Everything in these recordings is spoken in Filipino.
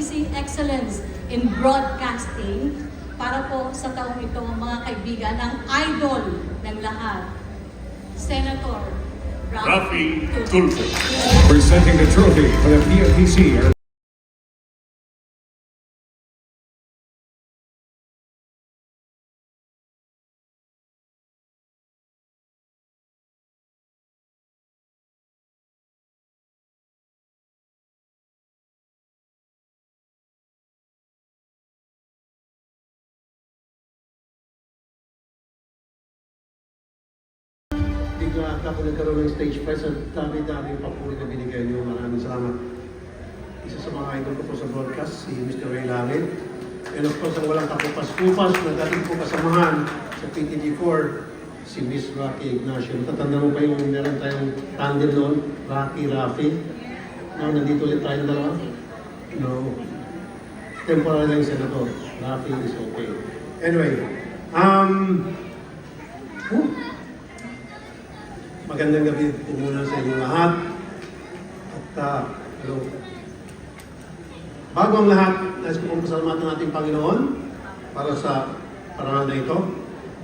PMPC Excellence in Broadcasting para po sa taong ito mga kaibigan, ang idol ng lahat, Senator Raffy Tulfo. Presenting the trophy for the PMPC. Bigla ako nagkaroon ng stage prize at dami-dami papuri na binigay niyo. Maraming salamat. Isa sa mga idol ko po sa broadcast, si Mr. Ray Langit. And of course, ang walang kapupas-kupas na dating po kasamahan sa PTG4, si Miss Rocky Ignacio. Natatanda mo pa yung meron tayong tandem noon, Rocky, Raffy. No, nandito ulit tayo dalawa. No. Temporary lang yung senator. Raffy is okay. Anyway, magandang gabi po muna sa inyong lahat. At hello. Bago ang lahat, nais ko pong pasalamatan natin Panginoon para sa parangal na ito.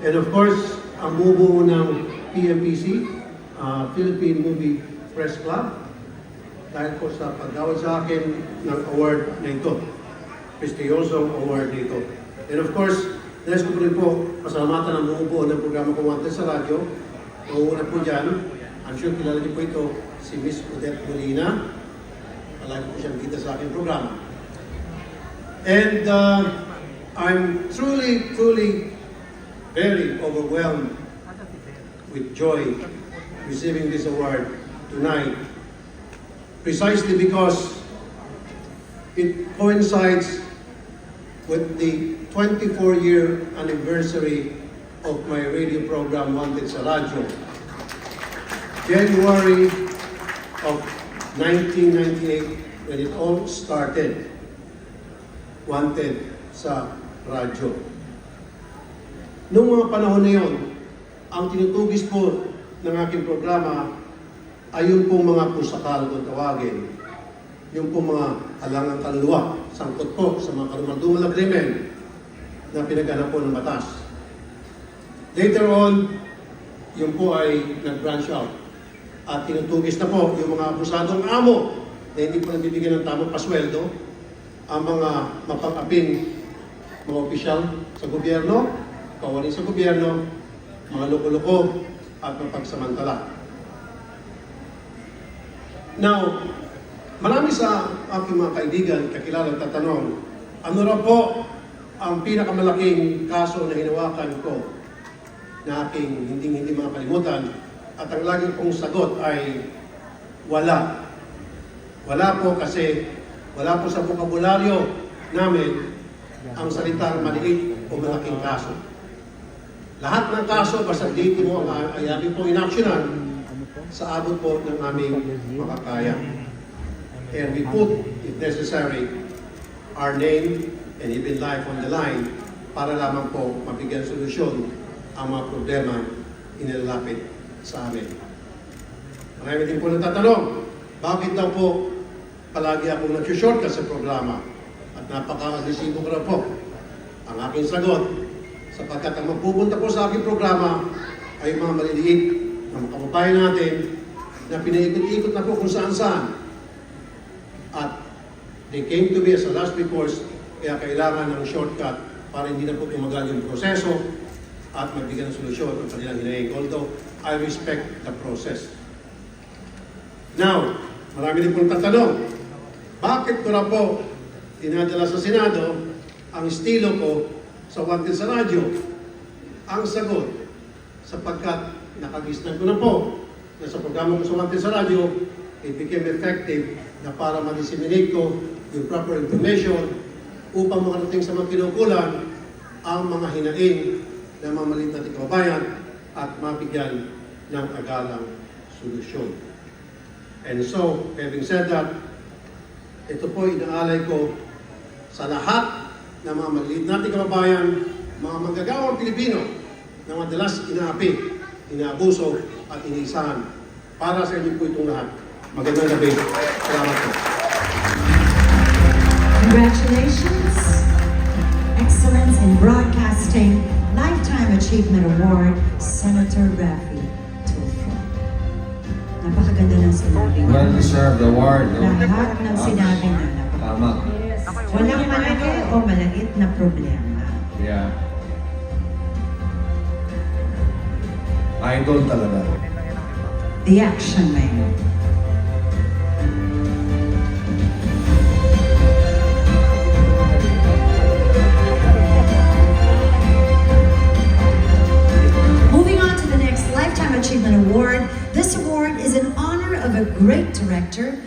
And of course, ang bubuo ng PMPC, Philippine Movie Press Club, dahil po sa pagdawat sa akin ng award na ito, prestigyosong award na ito. And of course, nais ko po rin po pasalamatan ang bubuo ng programa ko Wanted sa radyo. Una po dyan, I'm sure kilala niyo po ito, si Miss Odette Molina. Palagi po siyang kita sa aking programa. And I'm truly very overwhelmed with joy receiving this award tonight. Precisely because it coincides with the 24-year anniversary of my radio program Wanted sa Radyo. January of 1998 when it all started. Wanted sa Radyo. Noong mga panahon na yon, ang tinutugis po ng aking programa ay yung pong mga pusakal kung tawagin. Yung pong mga halangang kaluluwa, sangkot po sa mga karumaldumal na krimen na pinaghanap po ng batas. Later on, yun po ay nag-branch out. At tinutugis na po yung mga abusadong amo na hindi po nagbibigyan ng tamang pasweldo, ang mga mapang-aping mga opisyal sa gobyerno, kawali sa gobyerno, mga loko-loko at mapagsamantala. Now, marami sa aking mga kaibigan, kakilala at tatanong, ano ra po ang pinakamalaking kaso na hinawakan ko na aking hindi makalimutan, at ang laging kong sagot ay wala. Wala po kasi wala po sa bokabularyo namin ang salitang maliit o malaking kaso. Lahat ng kaso, basta dito mo ang ayabi pong inaksyonan sa abot po ng aming makakaya. And we put, if necessary, our name and even life on the line para lamang po mabigyan solusyon ang mga problema inilalapit sa amin. Marami din po nagtatanong, bakit daw po palagi akong nag-shortcut sa programa? At napaka-agresibo ko na po. Ang aking sagot, sapagkat ang magpupunta po sa aking programa ay mga maliliit na mga kababayan natin na pinaikot-ikot na po kung saan-saan. At they came to me as a last recourse, kaya kailangan ng shortcut para hindi na po tumagal yung proseso at magbigyan ng solusyon ang kanilang hinaing. Although, I respect the process. Now, marami din pong tatanong, bakit ko na po dinadala sa Senado ang estilo ko sa Wanted sa Radyo? Ang sagot, sapagkat nakagisnan ko na po na sa programa ko sa Wanted sa Radyo, it became effective na para ma-disseminate ko yung proper information upang makarating sa mga kinukulan ang mga hinaing ng mga maliit nating kababayan at mabigyan ng agalang solusyon. And so, having said that, ito po inaalay ko sa lahat ng mga maliit nating kababayan, mga manggagawang Pilipino na madalas inaapi, inaabuso at iniisahan. Para sa inyo po itong lahat. Magandang gabi. Salamat po. Congratulations! Excellence in Broadcasting Lifetime Achievement Award, Senator Raffy Tulfo. Napakaganda ng sinabi niya. Well-deserved award, no? Lahat ng sinabi niya. Tama. Walang malaki o maliit na problema. Yeah. Idol talaga. The Action Man. Moving on to the next Lifetime Achievement Award. This award is in honor of a great director